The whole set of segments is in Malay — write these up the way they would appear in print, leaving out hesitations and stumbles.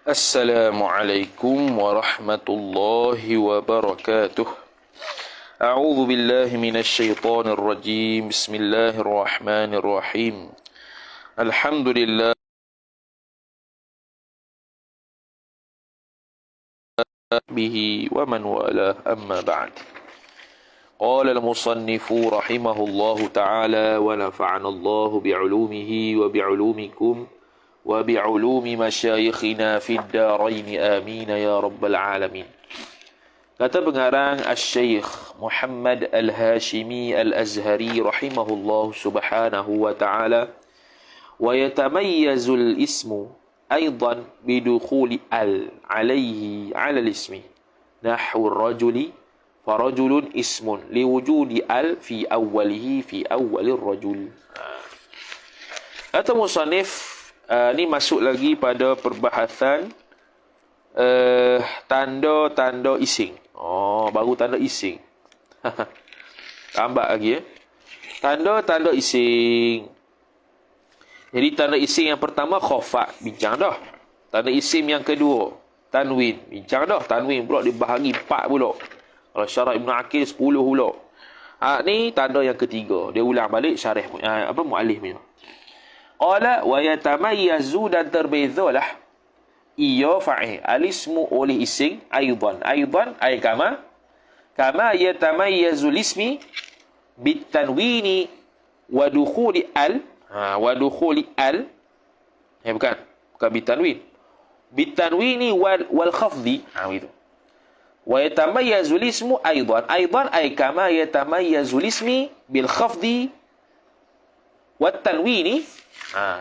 Assalamualaikum warahmatullahi wabarakatuh. A'udzu billahi minasy syaithanir rajim. Bismillahirrahmanirrahim. Alhamdulillah bihi wa man wala amma ba'd. Qala al-musannifu rahimahullahu ta'ala wa nafa'ana Allahu bi'ulumihi wa bi'ulumikum wa bi'ulumi masyayikhina fid darain amin ya rabbal alamin. Kata pengarang Asy-Syaikh Muhammad Al-Hashimi Al-Azhari rahimahullah subhanahu wa ta'ala, wa yatamayyazul ismu aidan bidukhuli alayhi ala al-ismi nahwu ar-rajuli farajulun ismun liwujudi fi awwalihi fi awwalir rajul. Kata musannif, ni masuk lagi pada perbahasan tanda-tanda ising. Baru tanda ising. Tambah lagi tanda-tanda ising. Jadi tanda ising yang pertama khafa, bincang dah. Tanda ising yang kedua tanwin, bincang dah. Tanwin pula dibahagi 4 pula. Kalau syarah Ibn Aqil 10 pula. Ni tanda yang ketiga. Dia ulang balik syarah muallif ni. Qala wa yatamayyazu, dan terbezalah ia fa'il al-ismu oleh ising aidan ay kama yatamayyazu al-ismi bitanwini wa dukhuli bukan bitanwini wal khafdi gitu. Wa yatamayyazu al-ismu aidan ay kama yatamayyazu al-ismi bil khafdi wat tanwini.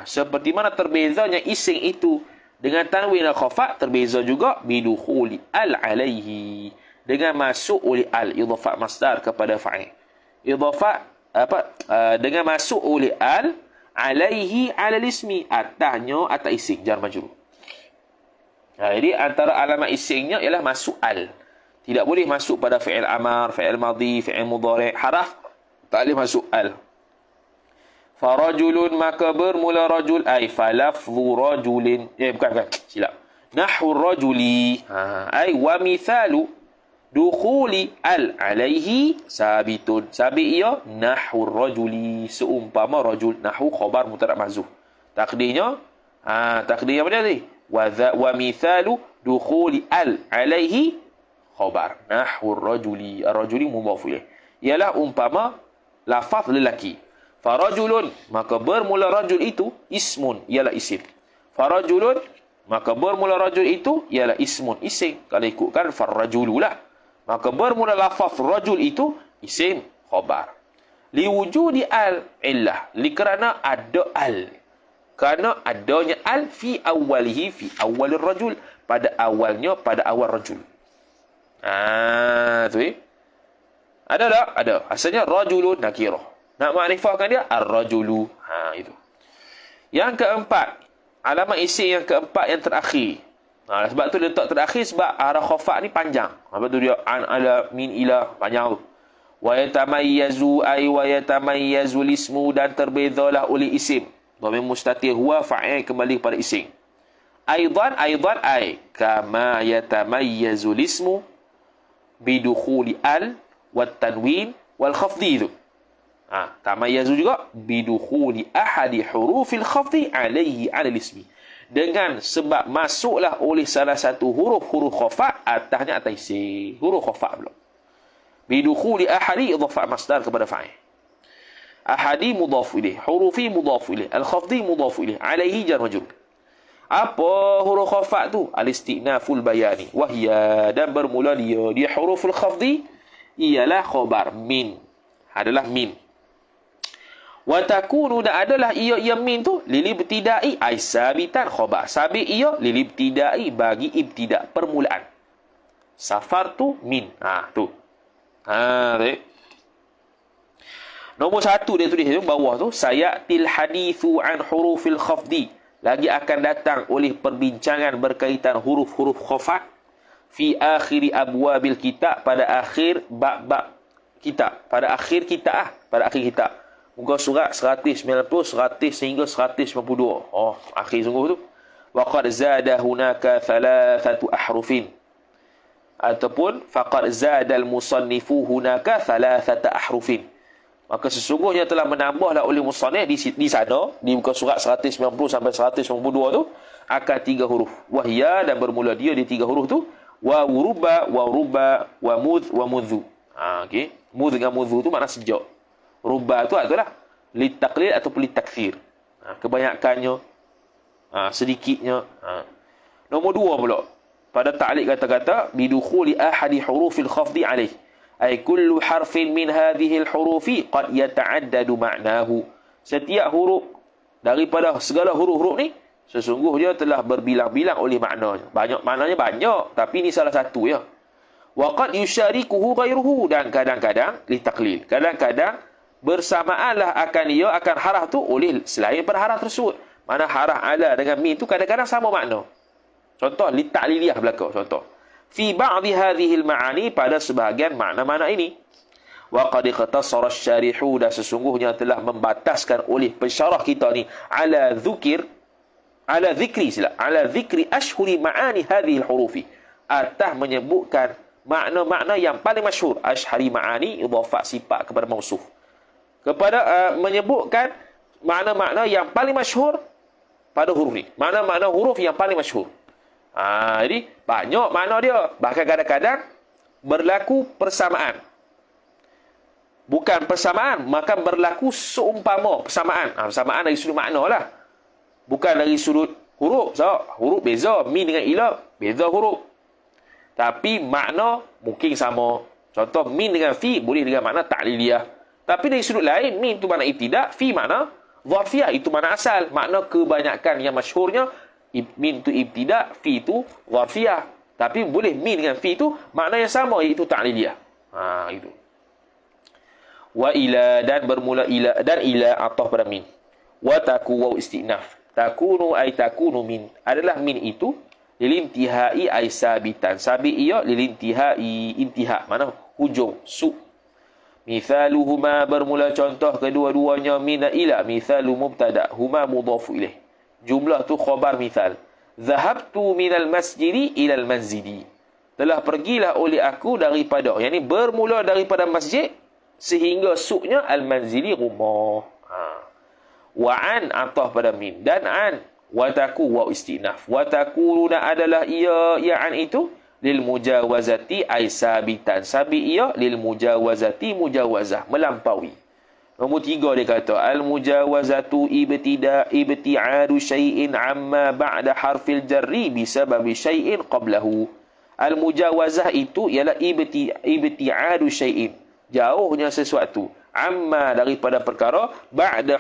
Seperti mana terbezanya ising itu dengan tanwin dan khafa, terbeza juga bidukhuli alaihi, dengan masuk oleh idhafah masdar kepada fa'il. Idhafah dengan masuk oleh alaihi alal ismi, atasnya atas ising jar majrur. Jadi antara alamat isingnya ialah masuk Tidak boleh masuk pada fi'il amar, fi'il madhi, fi'il mudhari', haraf tak boleh masuk Farajulun, maka bermula rajul, ay falafzu rajulin, bukan, silap. Nahwu rajuli, ay wa mithalu dukhuli alaihi sabitun. Sabit ia nahwu rajuli, seumpama rajul. Nahwu khabar mubtada' mahzuf. Takdirnya apa dia? Wa mithalu dukhuli alaihi khabar. Nahwu rajuli, ar-rajuli mudhaf ilaih. Ialah umpama lafaz lelaki. Farajulun, maka bermula rajul itu ismun, ialah isim. Farajulun, maka bermula rajul itu ialah ismun, isim. Kalau ikutkan farrajululah, maka bermula lafaz rajul itu isim, khabar. Liwujudi illah, kerana ada kerana adanya fi awwalihi, fi awwalir rajul, pada awalnya, pada awal rajul. Tu ada tak? Ada. Asalnya rajulun nakirah. Nak makrifahkan dia ar-rajulu. Itu. Yang keempat, alamat isim yang keempat yang terakhir. Sebab tu letak terakhir sebab arah khafa ni panjang. Sebab tu dia an ala min ila, panjang tu. Wa yatamayyazu ay wa yatamayyazu ismu, dan terbezalah oleh isim. Dhamir mustatir huwa fa'il, kembali kepada isim. Aidan ay kama yatamayyazu ismu bidukhuli wat tanwin wal khafdi. Tamayyazu juga bidukhuli ahadi hurufil khafdi alaihi alal ismi, dengan sebab masuklah oleh salah satu huruf khafa atasnya atas isim. Huruf khafa pula. Bidukhuli ahadi idhafah masdar kepada fa'il. Ahadi mudhaf ilaih, hurufi mudhaf ilaih, al-khafdi mudhaf ilaih, alaihi jar majrur. Apa huruf khafa tu? Al-istinaful bayani. Wahya, dan bermula dia huruful khafdi ialah khabar min. Adalah min. Wa takunu, dan adalah ia min tu lilibtidai ay sabitan khabar. Sabit ia lilibtidai, bagi ibtida, permulaan. Safar tu min. Tu. Nombor 1 dia tulis tu bawah tu, sayatil hadithu an hurufil khafdi, lagi akan datang oleh perbincangan berkaitan huruf-huruf khafat fi akhiri abwabil kitab, pada akhir bab-bab kitab, pada akhir kitab muka surat 190, 100 sehingga 192. Akhir sungguh tu. wa qad zada hunaka thalathatu ahrufin, ataupun faqad zada al-musannifu hunaka thalathata ahrufin, maka sesungguhnya telah menambahlah oleh musannif di sana, di muka surat 190 sampai 192 tu, akan 3 huruf. Wahya, dan bermula dia di 3 huruf tu, wa ruba, wa mudh, wa mudhu. Okey. Mudh dengan mudhu tu makna sejak. Ruba tu adalah litaqlil ataupun litakthir. Kebanyakannya, sedikitnya. Nombor 2 pula. Pada ta'liq kata-kata bidukhuli ahadi hurufil khafdi alaih. Ay kullu harfin min hadhihi al-hurufi qad yata'addadu ma'nahu. Setiap huruf daripada segala huruf-huruf ni sesungguhnya telah berbilang-bilang oleh maknanya. Maknanya banyak, tapi ini salah satu ya. Wa qad yusyarikuhu ghairuhu, dan kadang-kadang litaqlil. Kadang-kadang bersamaanlah akan haraf tu oleh selain pada haraf tersebut. Mana haraf ala dengan mim tu kadang-kadang sama makna. Contoh lita'liliyah belaka contoh. Fi ba'dhi hadhihi al-ma'ani, pada sebahagian makna-makna ini. Wa qad ikhtasara asy-syarihu, dan sesungguhnya telah membataskan oleh pensyarah kita ni ala dhikri ashhuri ma'ani hadhihi al-hurufi, atas menyebutkan makna-makna yang paling masyhur. Ashhari ma'ani idhafah sifat kepada mausuf, kepada menyebutkan makna-makna yang paling masyhur pada huruf ni, makna-makna huruf yang paling masyhur. Jadi banyak makna dia. Bahkan kadang-kadang berlaku persamaan. Bukan persamaan, maka berlaku seumpama persamaan. Persamaan dari sudut makna lah, bukan dari sudut huruf. Huruf beza, min dengan ila beza huruf, tapi makna mungkin sama. Contoh min dengan fi boleh dengan makna ta'liliyah, tapi dari sudut lain min tu makna ibtida', fi makna dharfiyah, itu makna asal. Makna kebanyakan yang masyhurnya min tu ibtida', fi tu dharfiyah, tapi boleh min dengan fi tu makna yang sama, iaitu ta'liliyah. Itu. Wa ila, dan bermula ila, dan ila ataf pada min. Wa taku wa istinaf. Takunu ay takunu min, adalah min itu lilintihai ay sabitan. Sabit ia lilintihai, intiha mana hujung, su. Mithaluhuma, bermula contoh kedua-duanya min ila. Mithalu mubtada, huma mudhafu ilaih. Jumlah tu khabar mithal. Zahabtu minal masjidi ilal manzidi. Telah pergilah oleh aku daripada, yang ni bermula daripada masjid sehingga suknya al-manzili rumah. Wa an atah pada min, dan an. Wa taku wa istinaf. Wa takuluna adalah ia an itu lil mujawazati ay sabitan. Sabit ia lil mujawazati, mujawazah, melampaui. Nombor 3 dia kata al-mujawazatu ibti'adu syai'in amma ba'da harfil jarri bisababi syai'in qablahu. Al-mujawazah itu ialah ibti'adu syai'in, jauhnya sesuatu, amma daripada perkara, ba'da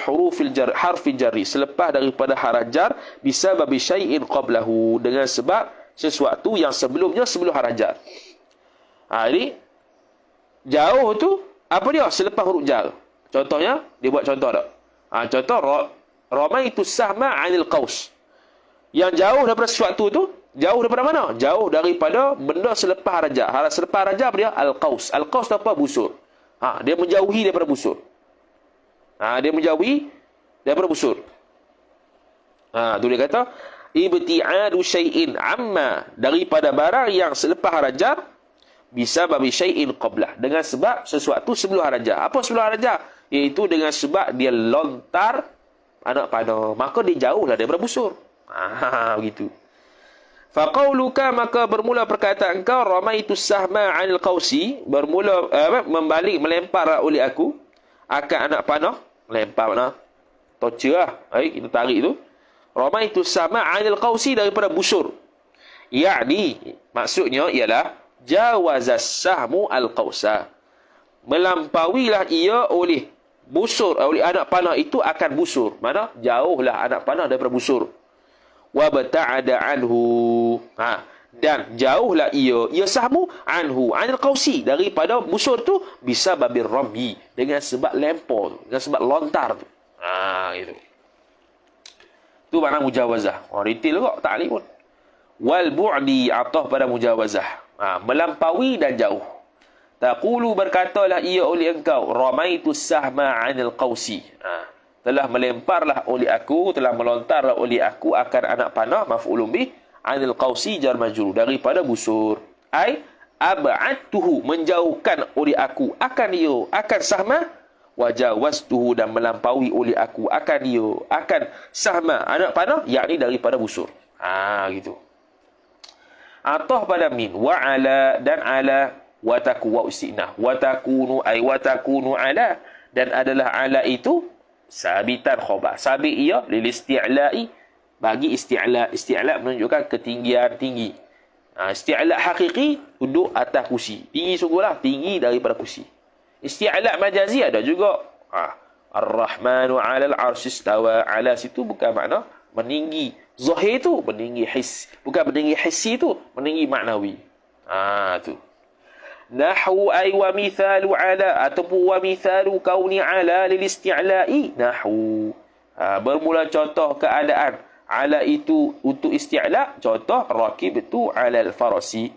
harfil jarri, selepas daripada haraf jar, bisababi syai'in qablahu, dengan sebab sesuatu yang sebelumnya, sebelum haraf jar. Jadi jauh tu apa dia? Selepas huruf jar. Contohnya, dia buat contoh tak? Contoh, ramaitu sahma 'anil qaus. Yang jauh daripada sesuatu tu, jauh daripada mana? Jauh daripada benda selepas raja. Harap selepas raja apa dia? Al-qaus. Al-qaus tu apa? Busur. Dia menjauhi daripada busur. Dia menjauhi daripada busur. Tu dia kata ibti'adu syai'in amma, daripada barang yang selepas raja, bisa babi syai'in qablah, dengan sebab sesuatu sebelum raja. Apa sebelum raja? Iaitu dengan sebab dia lontar anak panah, maka dia jauhlah daripada busur. Begitu. Faqauluka, maka bermula perkataan engkau, ramaitu sahma 'anil qausi, bermula membalik, melempar oleh aku akan anak panah. Lempar mana? Torture lah. Kita tarik tu. Ramaitu sahma 'anil qausi, daripada busur. Yakni maksudnya ialah jawazas sahmu al-qausa, melampauilah ia oleh busur, oleh anak panah itu akan busur. Mana? Jauhlah anak panah daripada busur. Wa bata'ada anhu, dan jauhlah ia sahmu anhu, anil qausi, daripada busur tu, bisa babir rami, dengan sebab lempar tu, dengan sebab lontar tu. Itu. Tu makna mujawazah. Detail kok, tak alih pun. Wal bu'di atah pada mujawazah, melampaui dan jauh. Taqulu, berkatalah ia oleh engkau, ramaitu sahma 'anil qausi, telah melemparlah oleh aku, telah melontarlah oleh aku akan anak panah, maf'ulun bih, anil qausi jar majrur, daripada busur. Ai ab'adtuhu, menjauhkan oleh aku akan dia, akan sahma, wajawaztuhu, dan melampaui oleh aku akan dia, akan sahma anak panah, yakni daripada busur. Gitu. Atah pada min, wa ala, dan ala, wa taku wa istinah, wa takunu ay wa takunu ala, dan adalah ala itu sabitan khabar. Sabit ia lil isti'la'i, bagi isti'la. Isti'la menunjukkan ketinggian, tinggi. Isti'la hakiki, duduk atas kursi. Tinggi sungguhlah, tinggi daripada kursi. Isti'la majazi ada juga. Ar-Rahmanu 'alal 'arsy istawa. Ala situ bukan makna meninggi. Zahir tu meninggi his. Bukan meninggi hissi tu, meninggi maknawi. Tu. Nahwu ay wa mithalu ala, ataupun wa mithalu kauni ala lil isti'la'i nahwu. Bermula contoh keadaan ala itu untuk isti'la, contoh rakib itu ala al-farasi,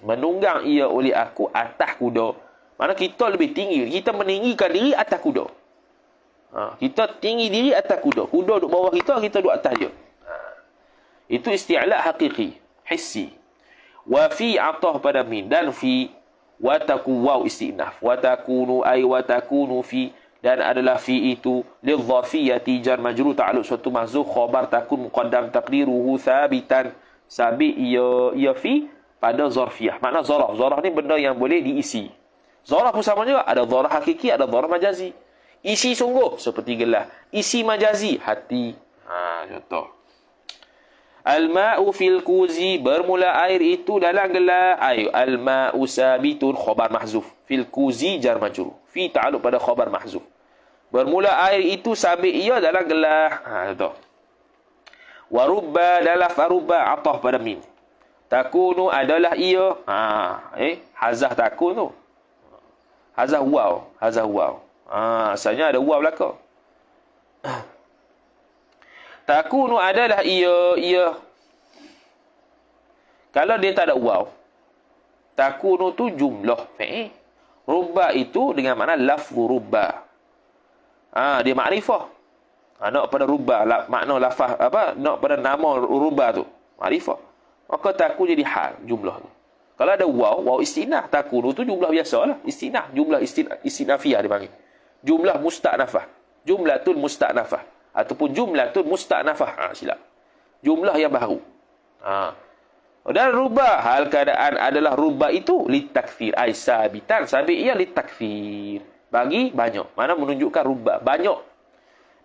menunggang ia oleh aku atas kuda. Mana kita lebih tinggi, kita meninggikan diri atas kuda. Kita tinggi diri atas kuda, kuda duduk bawah kita, kita duduk atas dia. Itu isti'la hakiki, hissi. Wa fi atah pada min, dan fi wa taku waw istinaf, wa takunu ay wa takunu fi, dan adalah fi itu lidhafiyati jar majrur ta'alluq suatu mahzuf, khabar takun muqaddam taqdiruhu thabitan, sabit ia fi pada zarfiyah. Makna zarah, zarah ni benda yang boleh diisi. Zarah pun sama juga, ada zarah hakiki, ada zarah majazi. Isi sungguh seperti gelas, isi majazi hati. Contoh al-ma'u fil kuzi, bermula air itu dalam gelas. Al-ma'u sabitun khabar mahzuf, fil kuzi jar majrur, fi ta'alluq pada khabar mahzuf. Bermula air itu sabit ia dalam gelas. Contoh wa rubba, dalam farubba atah pada min. Takunu adalah ia. Hazah takun tu. Hazah waw, hazah waw. Asalnya ada waw belakang. Takunu adalah ia. Kalau dia tak ada waw, takunu tu jumlah fi'il. Rubba itu dengan makna lafzu rubba. Dia makrifah. Nak pada rubba, makna lafaz nak pada nama rubba tu, makrifah. Maka takun jadi hal jumlah tu. Kalau ada waw istinah, takunu tu jumlah biasalah. Istinah, jumlah istinafiyah dipanggil. Jumlah musta'nafah. Jumlatul musta'nafah. Ataupun jumlatul musta'nafah. Silap. Jumlah yang baru. Dan rubah, hal keadaan adalah rubah itu litakfir. Ay sabitan. Sabit ia litakfir. Bagi banyak. Mana menunjukkan rubah. Banyak.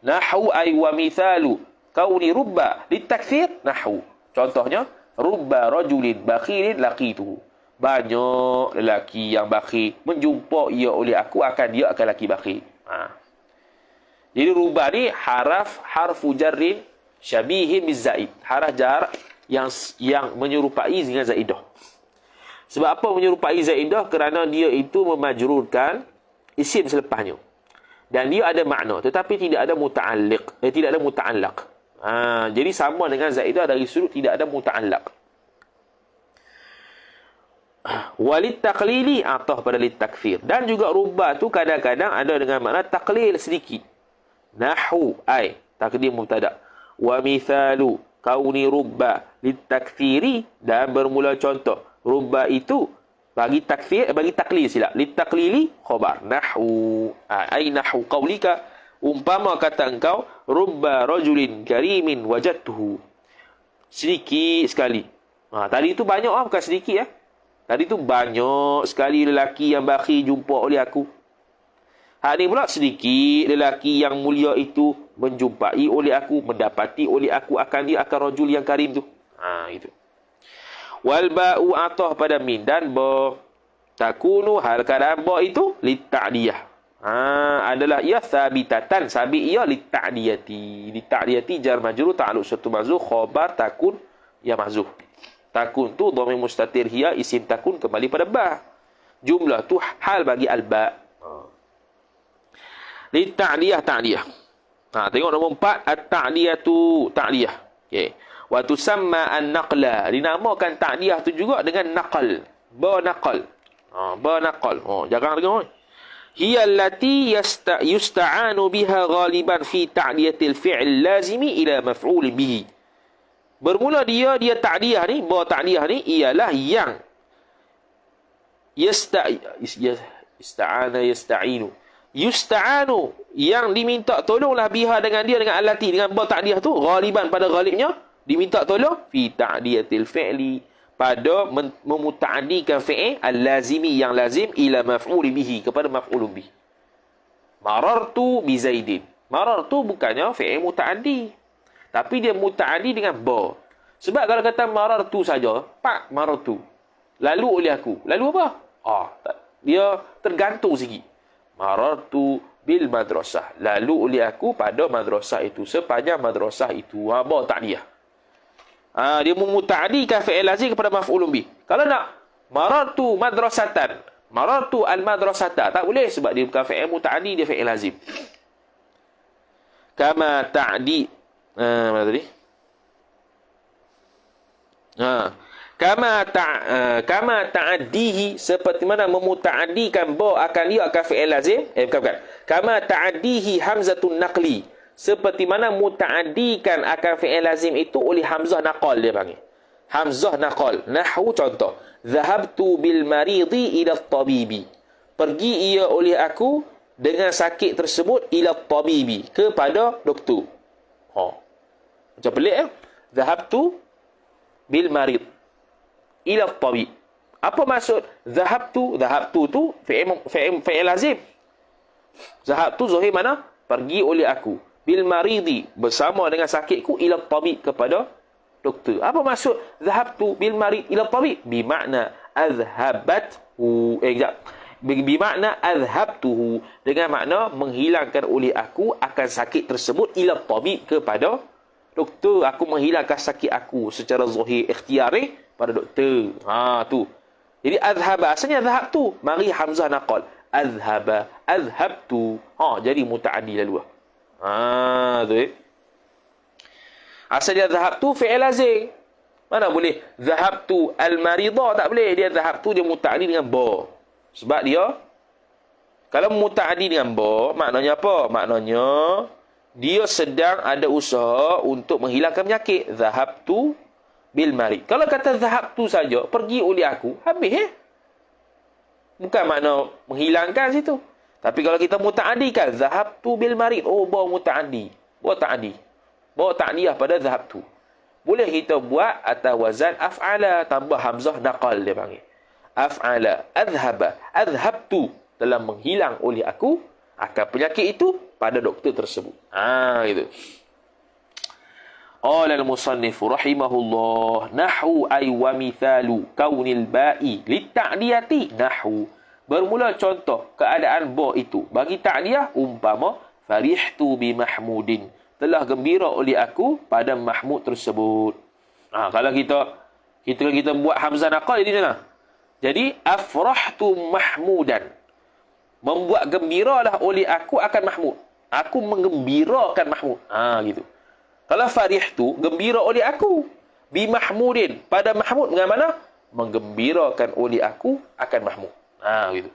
Nahu ay wa mithalu kauni rubah litakfir. Nahu. Contohnya, rubba rajulin bakhilin laqituhu. Banyak lelaki yang bakhil, menjumpa ia oleh aku, akan dia akan lelaki bakhil. Jadi rubah ni harfu jarrin syabihin bizaid. Haraf jar yang menyerupai dengan zaidah. Sebab apa menyerupai zaidah? Kerana dia itu memajrurkan isim selepasnya. Dan dia ada makna tetapi tidak ada muta'alliq, tidak ada muta'allaq. Jadi sama dengan zaidah dari sudut tidak ada muta'allaq. Walit taqlili atah pada lit takfir. Dan juga rubah tu kadang-kadang ada dengan makna taqlil sedikit. Nahu ay takdim mubtada, wa mithalu kauni rubba lit takfiri, dan bermula contoh rubba itu bagi takfir, bagi taklil silap, lit taqlili khabar. Nahu ay nahu qaulika, umpama kata engkau rubba rajulin karimin wajadtuhu, sedikit sekali. Tadi itu banyak bukan sedikit. Tadi tu banyak sekali lelaki yang bakhil jumpa oleh aku. Hak ni pula sedikit lelaki yang mulia itu menjumpai oleh aku, mendapati oleh aku akan dia akan rajul yang karim tu. Gitu. Wal ba'u atah pada min, dan ba takunu hal keadaan ba itu litta'diyah. Adalah ia sabitatan, sabit ia litta'diyati. Litta'diyati jar majrur ta'alluq suatu mahzuf, khabar takun ya mahzuf. Takun tu dhamir mustatir hiya, isim takun kembali pada ba. Jumlah tu hal bagi al-ba. Li ta'diyah, ta'diyah. Tengok nombor 4, at-ta'diyatu, ta'diyah. Okey. Wa tusamma an-naqla. Dinamakan ta'diyah tu juga dengan naqal. Ba naqal. Ba naqal. Jangan dengar. hiya allati yusta'anu biha ghaliban fi ta'diyatil fi'l lazimi ila maf'ul bihi. Bermula dia ta'diyah ni, ba ta'diyah ni ialah yang yasta'inu yang diminta tolonglah biha dengan dia, dengan allati, dengan ba ta'diyah tu, ghaliban pada ghalibnya diminta tolong fi ta'diyatil fi'li pada memuta'adikan fi'il al-lazimi yang lazim ila maf'ul bihi kepada maf'ul bihi. Marartu bi Zaidin. Marartu bukannya fi'il muta'addi, tapi dia muta'addi dengan ba. Sebab kalau kata marartu saja, pak marartu, lalu oleh aku. Lalu apa? Dia tergantung sikit. Marartu bil madrasah, lalu oleh aku pada madrasah itu, sepanjang madrasah itu. Ba ta'diyah. Dia memuta'adikan fi'il lazim kepada maf'ulun bih. Kalau nak marartu madrasatan, marartu al-madrasata, tak boleh sebab dia bukan fi'il muta'adi, dia fi'il lazim. Kama ta'di mana tadi? Kama ta'addihi, seperti mana memuta'adikan ba akan dia akan fi'il lazim. Bukan. Kama ta'addihi hamzatun naqli, seperti mana muta'addikan akan fi'il lazim itu oleh hamzah naqal, dia panggil hamzah naqal. Nahwu contoh, zahabtu bil maridi ila tabibi, pergi ia oleh aku dengan sakit tersebut ila tabibi, kepada doktor. Macam pelik ya. Zahabtu bil marid ila tabib. Apa maksud zahabtu? Zahabtu tu fi'il lazim. Zahabtu zahir mana? Pergi oleh aku. Bil maridi, bersama dengan sakitku, ila tabib, kepada doktor. Apa maksud zahabtu bil marid ila tabib? Bimakna azhabathu. Bimakna azhabtuhu, dengan makna menghilangkan oleh aku akan sakit tersebut, ila tabib, kepada doktor. Aku menghilangkan sakit aku secara zahir ikhtiari pada doktor. Tu. Jadi azhaba asalnya zahabtu, mari hamzah naqal, azhaba, azhabtu. Jadi muta'addi lalu. Tu. Asal dia zahabtu fi'il lazim. Mana boleh zahabtu al-marida, tak boleh. Dia zahabtu dia muta'addi dengan ba. Sebab dia kalau muta'addi dengan ba, maknanya apa? Maknanya dia sedang ada usaha untuk menghilangkan penyakit. Zahabtu bil marid. Kalau kata zahabtu saja, pergi oleh aku, habis bukan makna menghilangkan situ. Tapi kalau kita muta'addikan zahabtu bil marid, ba muta'addi, ba ta'addi, ba ta'diyah pada zahabtu, boleh kita buat atas wazan af'ala, tambah hamzah naqal, dia panggil af'ala, azhaba, azhabtu, telah menghilang oleh aku akan penyakit itu pada doktor tersebut. Gitu. Qala al-musannif rahimahullah, nahwu ay wa mithalu kaunil ba'i lit-ta'diyati nahwu. Bermula contoh keadaan ba itu bagi ta'diyah, umpama farihtu bi mahmudin, telah gembira oleh aku pada mahmud tersebut. Kalau kita buat hamzah naqal jadi mana? Jadi afrahtu mahmudan, membuat gembiralah oleh aku akan mahmud. Aku menggembirakan mahmud. Gitu. Kalau farihtu, gembira oleh aku. Bi mahmudin, pada mahmud, dengan mana? Menggembirakan oleh aku akan mahmud. Gitu.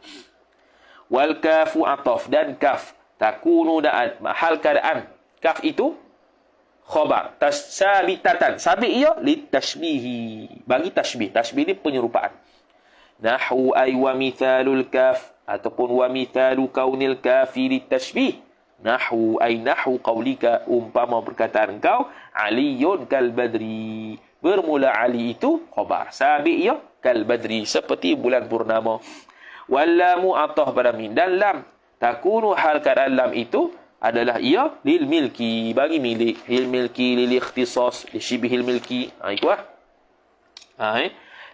Wal kafu ataf, dan kaf takunu da'an, hal keadaan kaf itu khabar tasabitatan, sabit ia litashbihi, bagi tashbih. Tashbih ni penyerupaan. Nahwu ay wa mithalul kaf, ataupun wa mithalu kaunil kafi litashbih. Nahwu ay nahwu qaulika, umpama perkataan engkau, aliyun kal badri, bermula ali itu khabar, sabit ia kal badri, seperti bulan purnama. Wallamu atah pada min, dan lam takunu hal keadaan lam itu adalah ia lil milki, bagi milik, lil milki, lil ikhtisas, li shibhil milki. Itu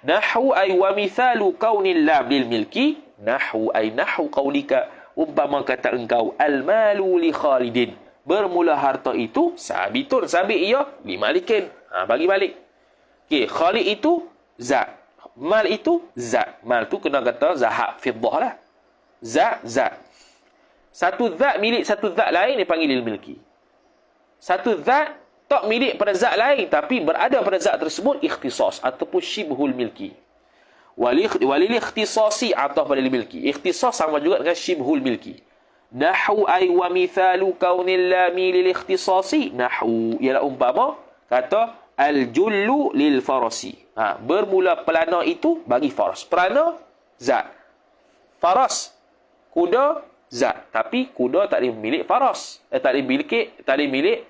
nahwu ay wa mithalu kaunil lam lil milki. Nahwu ay nahwu qaulika, umpama kata engkau, al malu li Khalidin, bermula harta itu sabitun, sabit ia li malikin, bagi balik. Khalid itu zat, mal itu zat. Mal tu kena kata zahab fiddah lah. Zat. Satu zat milik satu zat lain dipanggil lil milki. Satu zat tak milik pada zat lain, tapi berada pada zat tersebut ikhtisas ataupun syibhul milki. Walil ikhtisasi ataf pada milki. Ikhtisas sama juga dengan syibhul milki. Nahu ay wa mithalu kaunil lami lil ikhtisasi. Nahu ialah umpama kata al-jullu lil farasi. Bermula pelana itu bagi faras. Pelana zat. Faras kuda zat. Tapi kuda tak boleh milik faras. Tak boleh milik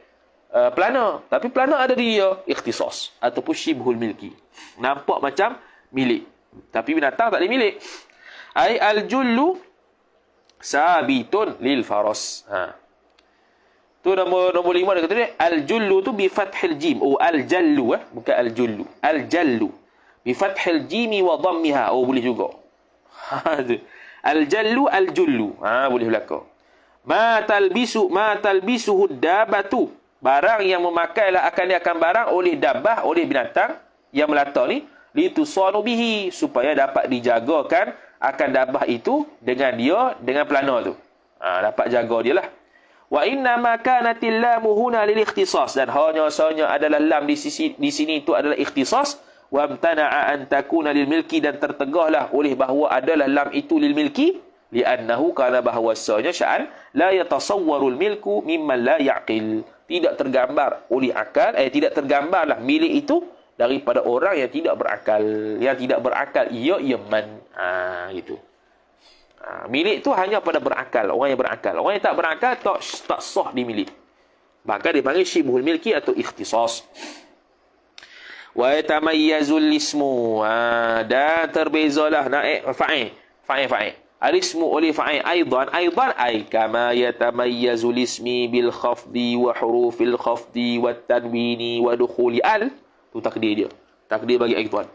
pelana. Tapi pelana ada di dia. Ikhtisas ataupun syibhul milki. Nampak macam milik. Tapi binatang tak boleh milik. Ai al-jullu sabitun lil faras. Tu nombor 5 dia kata dia al-jullu tu bi fathil jim. Al-jallu bukan al-jullu. Al-jallu bi fathil jim wa dhammiha. Boleh juga. Al-jallu al-jullu. Boleh belaka. Ma talbisuhu dabatu. Barang yang memakailah dia akan barang oleh dabah, oleh binatang yang melata ni, litusanu bihi, supaya dapat dijagakan akan dabah itu dengan pelana tu. Dapat jaga dia lah. Wa inna ma kanatil lamu huna lil ikhtisas, dan hanya adalah lam di sini itu adalah ikhtisas. Wa amtana'a an takuna lil milki, dan tertegahlah oleh bahawa adalah lam itu lil milki, li'annahu kana bahwasanya sya'an la yatasawwarul milku mimman la ya'qil, tidak tergambar oleh akal, tidak tergambarlah milik itu daripada orang yang tidak berakal. Yang tidak berakal ia man. Gitu. Milik tu hanya pada berakal, orang yang berakal. Orang yang tak berakal tak sah dimilik. Maka dipanggil syibhul milki atau ikhtisas. Wa yatamayyazul ismu, dan terbezalah fa'il. Al-ismu oleh fa'il aidan ay kama yatamayyazul ismi bil khafdi wa hurufil khafdi wat tanwini wa dukhuli al. Tu takdir dia. Takdir bagi aidan.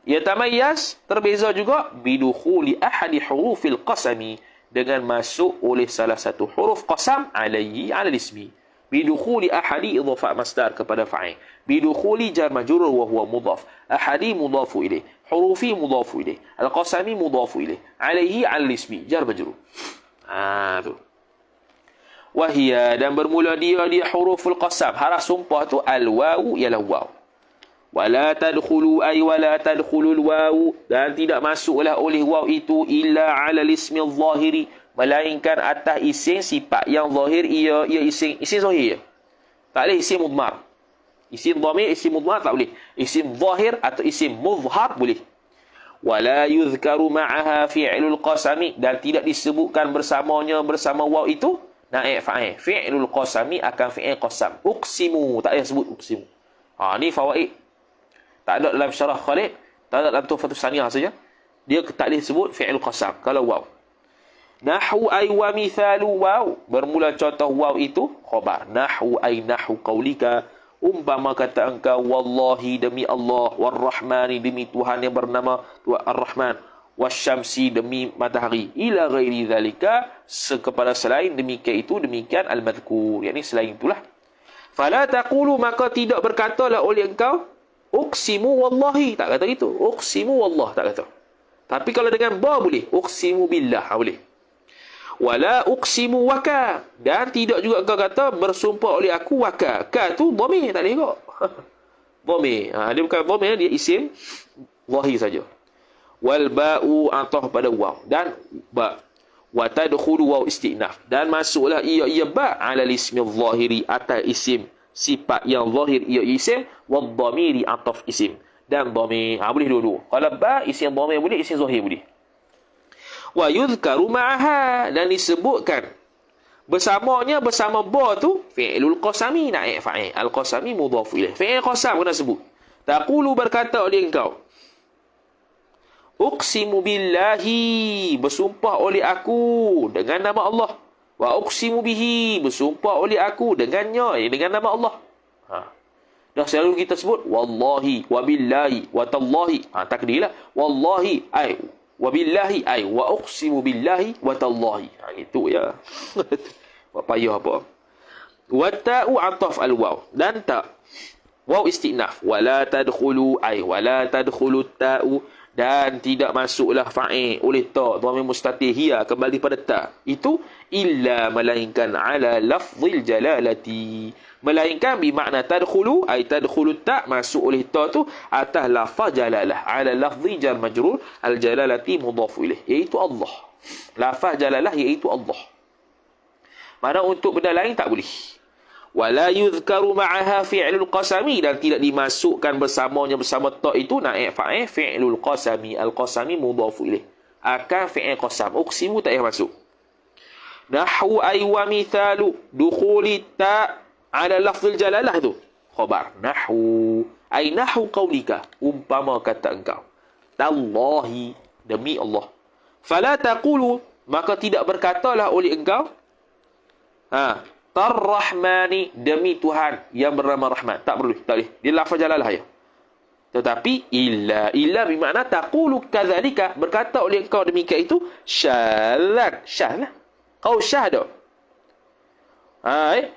Yatamayyaz terbeza juga bidukhuli ahadi hurufil qasami, dengan masuk oleh salah satu huruf qasam alaihi ala ismi. Bidukhuli ahadi idhafah masdar kepada fa'il. Bidukhuli jar majrur wa huwa mudhaf. Ahadi mudhafu ilaih. Hurufi mudhafu ilaih. Al-qasami mudhafu ilaih. Alaihi ala ismi jar majrur. Tu. Wahia, dan bermula dia huruful qasam. Haraf sumpah tu al-wawu ialah waw. Wala tadkhulu ay wala tadkhulul waw, dan tidak masuklah oleh waw itu illa ala ismi zahiri, melainkan atas isim sifat yang zahir, ia isim zahir. Tak boleh isim mudmar. Isim dhamir, isim mudmar tak boleh. Isim zahir atau isim muzhar boleh. Wala yuzkaru ma'aha fi'lul qasami, dan tidak disebutkan bersama waw itu naib fa'il. Fi'lul qasami akan fi'il qasam. Uqsimu, tak payah sebut uqsimu. Ni fawaid. Tak ada dalam syarah Khalid, tak ada dalam Tuhfatus Saniyah saja. Dia tak boleh sebut fi'il qasam kalau waw. Nahwu ay wa mithalu waw, bermula contoh waw itu khabar. Nahwu ay nahwu qaulika, umpama kata engkau wallahi demi Allah, warrahmani demi Tuhan yang bernama Ar-Rahman, wasyamsi demi matahari, ila ghairi zalika, kepada selain demikian al-madhkur, yakni selain itulah. Fala taqulu, maka tidak berkatalah oleh engkau uqsimu wallahi, tak kata gitu. Uqsimu wallah tak kata. Tapi kalau dengan ba boleh. Uqsimu billah boleh. Wala uqsimu waka, dan tidak juga kau kata bersumpah oleh aku waka. Ka tu dhamir, tak boleh kok. Dhamir. Dia bukan dhamir, dia isim zahir saja. Wal ba'u atah pada waw, dan ba. Wa tadkhulu waw istinaf, dan masuklah ia ba ala ismi zahiri, atas isim sifat yang zahir ia isim, wad dhamiri ataf isim, dan dhamir boleh dua-dua. Kalau ba isim dhamir boleh, isim zahir boleh. Wa yuzkaru ma'aha, dan disebutkan bersama ba tu fi'lul qasami naib fa'il. Al-qasami mudhaf ilaih. Fi'il qasam kena sebut. Taqulu, berkata oleh engkau, uqsimu billahi, bersumpah oleh aku dengan nama Allah. Wa uqsimu bihi, bersumpah oleh aku dengannya, dengan nama Allah. Dah selalu kita sebut wallahi, wa billahi, wa tallahi. Takdirlah wallahi ay wa billahi ay wa uqsimu billahi wa tallahi. Itu ya. Buat payah apa. Wa ta'u ataf al-waw, dan ta waw istinaf. Wala tadkhulu ay wala tadkhulu ta'u, Dan tidak masuklah fa'il oleh ta, dhamir mustatir hiya, kembali pada ta. Itu illa, melainkan ala lafzil jalalati. Melainkan bermakna tadkhulu, ay tadkhulu ta, masuk oleh ta tu atas lafaz jalalah. Ala lafzi jar majrur, al jalalati mudhaf ilaih, iaitu Allah. Lafaz jalalah iaitu Allah. Mana untuk benda lain tak boleh. Wala yuzkaru ma'aha fi'lul qasami, dan tidak dimasukkan bersamanya bersama ta itu naib fa'il fi'lul qasami. Al-qasami mudhafu ilaih. Akan fi'il qasam. Uqsimu tak payah masuk. Nahwu ay wa mithalu dukhuli ta ala lafzul jalalah tu. Khabar. Nahwu ay nahwu qaulika, umpama kata engkau. Tallahi, demi Allah. Fala taqulu, maka tidak berkatalah oleh engkau. Tar-Rahmani, demi Tuhan yang bernama Rahman. Tak perlu, tak boleh. Dia lafaz jalalah ya. Tetapi illa bermakna taqulu kadzalika, berkata oleh engkau demikian itu syallan. Syah lah. Kau syah dah.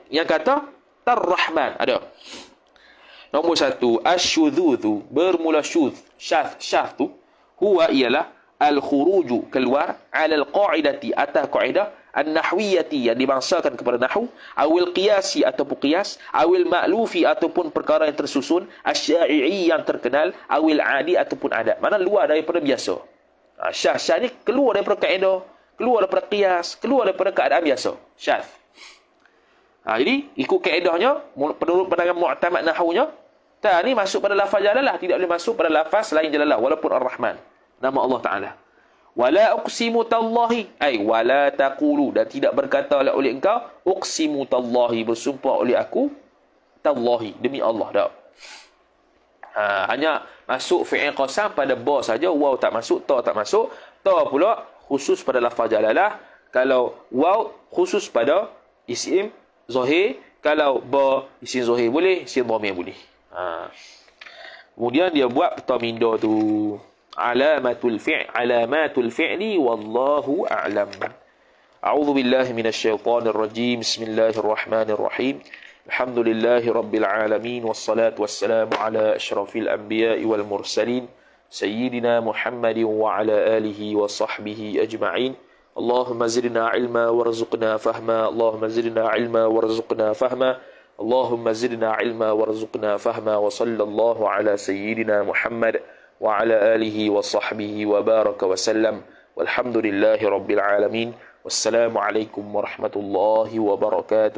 Yang kata Tar-Rahman ada. Nombor 1, asyudzudzu, bermula syudz. Syadz tu huwa ialah al-khuruju, keluar, ala al-qa'idati, atas kaedah an-nahwiyati, yang dibangsakan kepada nahwu, awil qiyasi ataupun qiyas, awil ma'lufi ataupun perkara yang tersusun, asya'i'i yang terkenal, awil adi ataupun adat. Mana luar daripada biasa. Syah ni keluar daripada kaedah, keluar daripada qiyas, keluar daripada keadaan biasa. Syadz. Jadi ikut kaedahnya, menurut pandangan mu'tamad nahwunya, ta ni masuk pada lafaz jalalah, tidak boleh masuk pada lafaz selain jalalah, walaupun ar-Rahman, nama Allah Ta'ala. Wala uqsimu tallahi, ay wala taqulu, dan tidak berkatalah oleh engkau uqsimu tallahi, bersumpah oleh aku tallahi, demi Allah. Tak. Hanya masuk fi'il qasam pada ba saja, waw tak masuk, ta tak masuk. Ta pula khusus pada lafaz jalalah. Kalau waw khusus pada isim zahir, kalau ba isim zahir boleh, isim dhamir boleh. Kemudian dia buat petamindo tu. Alamatul fi'li wallahu a'lam. A'udzu billahi minasy syaithanir rajim. Bismillahirrahmanirrahim. Alhamdulillahi rabbil alamin, wassalatu wassalamu ala asyrafil anbiya'i wal mursalin sayyidina Muhammadin wa ala alihi wa sahbihi ajma'in. Allahumma zidna ilma warzuqna fahma. Allahumma zidna ilma warzuqna fahma. Allahumma zidna ilma warzuqna fahma. Wa sallallahu ala sayyidina Muhammad wa ala alihi wa sahbihi wa baraka wa sallam. Walhamdulillahi rabbil alamin. Wassalamu alaikum warahmatullahi wabarakatuh.